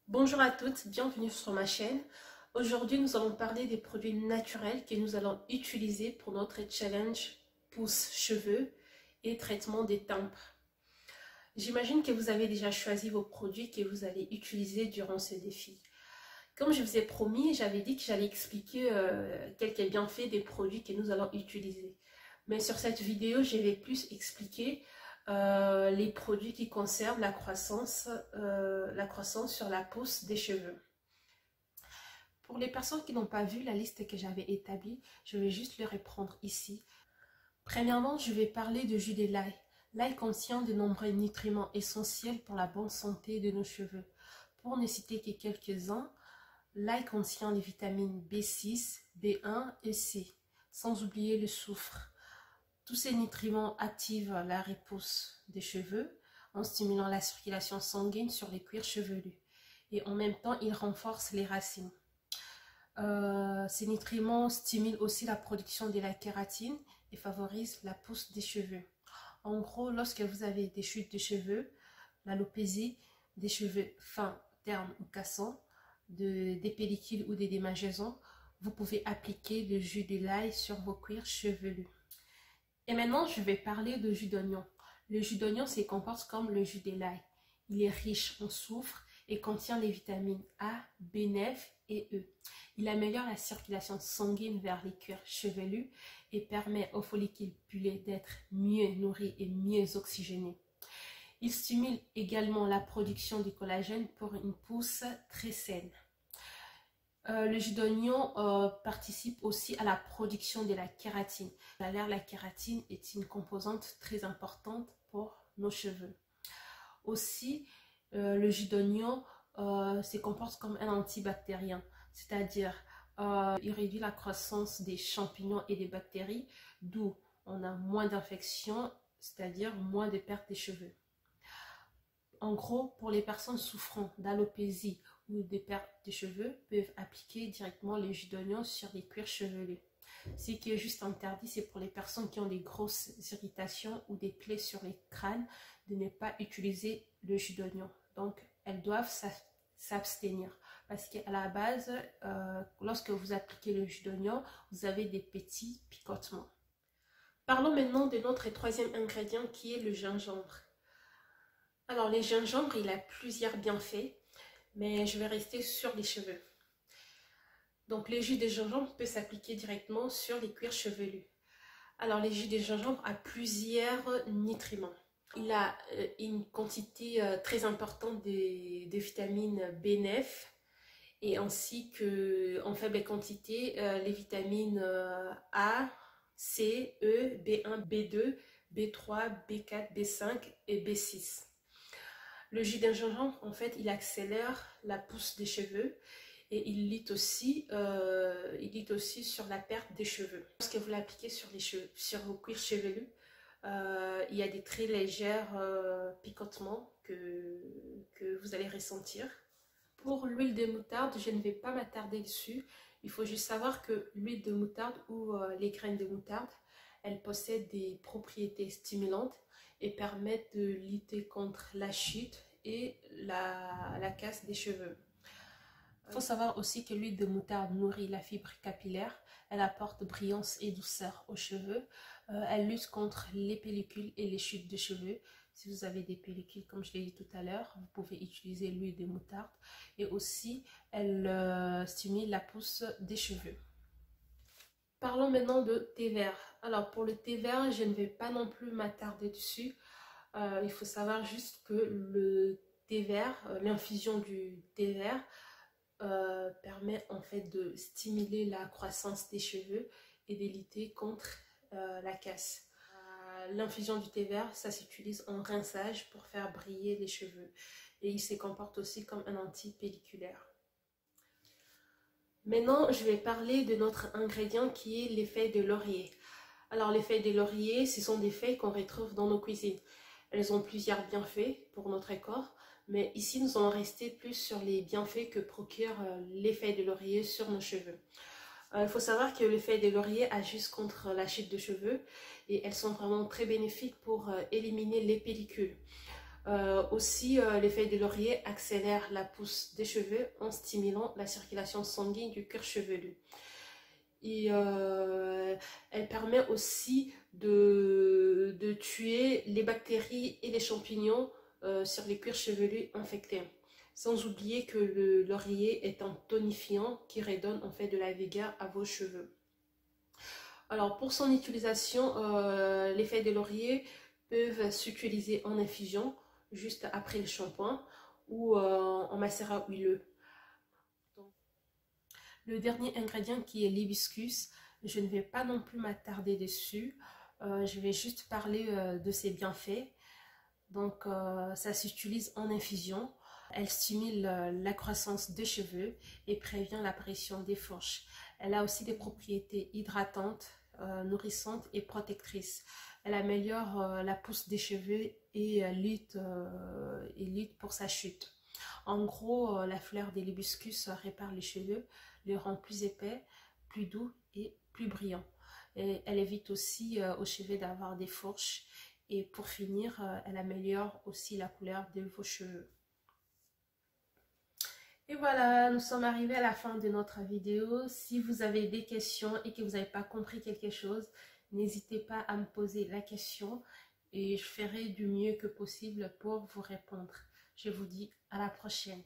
Bonjour à toutes, bienvenue sur ma chaîne. Aujourd'hui, nous allons parler des produits naturels que nous allons utiliser pour notre challenge pousse cheveux et traitement des tempes. J'imagine que vous avez déjà choisi vos produits que vous allez utiliser durant ce défi. Comme je vous ai promis, j'avais dit que j'allais expliquer quelques bienfaits des produits que nous allons utiliser. Mais sur cette vidéo, je vais plus expliquer les produits qui concernent la croissance sur la pousse des cheveux. Pour les personnes qui n'ont pas vu la liste que j'avais établie, je vais juste le reprendre ici. Premièrement, je vais parler de jus de l'ail. L'ail contient de nombreux nutriments essentiels pour la bonne santé de nos cheveux. Pour ne citer que quelques-uns, l'ail contient les vitamines B6, B1 et C, sans oublier le soufre. Tous ces nutriments activent la repousse des cheveux en stimulant la circulation sanguine sur les cuirs chevelus et en même temps, ils renforcent les racines. Ces nutriments stimulent aussi la production de la kératine et favorisent la pousse des cheveux. En gros, lorsque vous avez des chutes de cheveux, l'alopécie, des cheveux fins, ternes ou cassants, des pellicules ou des démangeaisons, vous pouvez appliquer le jus de l'ail sur vos cuirs chevelus. Et maintenant, je vais parler de jus d'oignon. Le jus d'oignon se comporte comme le jus de l'ail. Il est riche en soufre et contient les vitamines A, B9 et E. Il améliore la circulation sanguine vers les cuirs chevelus et permet aux follicules pileux d'être mieux nourris et mieux oxygénés. Il stimule également la production du collagène pour une pousse très saine. Le jus d'oignon participe aussi à la production de la kératine. D'ailleurs, la kératine est une composante très importante pour nos cheveux. Aussi, le jus d'oignon se comporte comme un antibactérien, c'est-à-dire il réduit la croissance des champignons et des bactéries, d'où on a moins d'infections, c'est-à-dire moins de perte des cheveux. En gros, pour les personnes souffrant d'alopécie ou de perte de cheveux, peuvent appliquer directement le jus d'oignon sur les cuirs chevelus. Ce qui est juste interdit, c'est pour les personnes qui ont des grosses irritations ou des plaies sur les crânes, de ne pas utiliser le jus d'oignon. Donc, elles doivent s'abstenir parce qu'à la base, lorsque vous appliquez le jus d'oignon, vous avez des petits picotements. Parlons maintenant de notre troisième ingrédient qui est le gingembre. Alors, le gingembre, il a plusieurs bienfaits, mais je vais rester sur les cheveux. Donc, le jus de gingembre peut s'appliquer directement sur les cuirs chevelus. Alors, le jus de gingembre a plusieurs nutriments. Il a une quantité très importante de vitamine B9 et ainsi qu'en faible quantité les vitamines A, C, E, B1, B2, B3, B4, B5 et B6. Le jus de gingembre, en fait, il accélère la pousse des cheveux et il lutte aussi sur la perte des cheveux. Lorsque vous l'appliquez sur vos cuirs chevelus, il y a des très légers picotements que vous allez ressentir. Pour l'huile de moutarde, je ne vais pas m'attarder dessus. Il faut juste savoir que l'huile de moutarde ou les graines de moutarde, elles possèdent des propriétés stimulantes et permettent de lutter contre la chute et la casse des cheveux. Il faut savoir aussi que l'huile de moutarde nourrit la fibre capillaire, elle apporte brillance et douceur aux cheveux, elle lutte contre les pellicules et les chutes de cheveux. Si vous avez des pellicules, comme je l'ai dit tout à l'heure, vous pouvez utiliser l'huile de moutarde et aussi elle stimule la pousse des cheveux. Parlons maintenant de thé vert. Alors pour le thé vert, je ne vais pas non plus m'attarder dessus. Il faut savoir juste que le thé vert, l'infusion du thé vert permet en fait de stimuler la croissance des cheveux et de lutter contre la casse. L'infusion du thé vert, ça s'utilise en rinçage pour faire briller les cheveux et il se comporte aussi comme un anti-pelliculaire. Maintenant, je vais parler de notre ingrédient qui est les feuilles de laurier. Alors, les feuilles de laurier, ce sont des feuilles qu'on retrouve dans nos cuisines. Elles ont plusieurs bienfaits pour notre corps, mais ici, nous allons rester plus sur les bienfaits que procurent les feuilles de laurier sur nos cheveux. Il faut savoir que les feuilles de laurier agissent contre la chute de cheveux et elles sont vraiment très bénéfiques pour éliminer les pellicules. Aussi, les feuilles de laurier accélèrent la pousse des cheveux en stimulant la circulation sanguine du cuir chevelu. Et elle permet aussi de tuer les bactéries et les champignons sur les cuirs chevelus infectés. Sans oublier que le laurier est un tonifiant qui redonne en fait de la vigueur à vos cheveux. Alors pour son utilisation, les feuilles de laurier peuvent s'utiliser en infusion juste après le shampoing ou en macérat huileux. Le dernier ingrédient qui est l'hibiscus, je ne vais pas non plus m'attarder dessus. Je vais juste parler de ses bienfaits. Donc ça s'utilise en infusion. Elle stimule la croissance des cheveux et prévient l'apparition des fourches. Elle a aussi des propriétés hydratantes, nourrissantes et protectrices. Elle améliore la pousse des cheveux et lutte pour sa chute. En gros, la fleur de l'hibiscus répare les cheveux, les rend plus épais, plus doux et plus brillants. Et elle évite aussi aux cheveux d'avoir des fourches. Et pour finir, elle améliore aussi la couleur de vos cheveux. Et voilà, nous sommes arrivés à la fin de notre vidéo. Si vous avez des questions et que vous n'avez pas compris quelque chose, n'hésitez pas à me poser la question et je ferai du mieux que possible pour vous répondre. Je vous dis à la prochaine.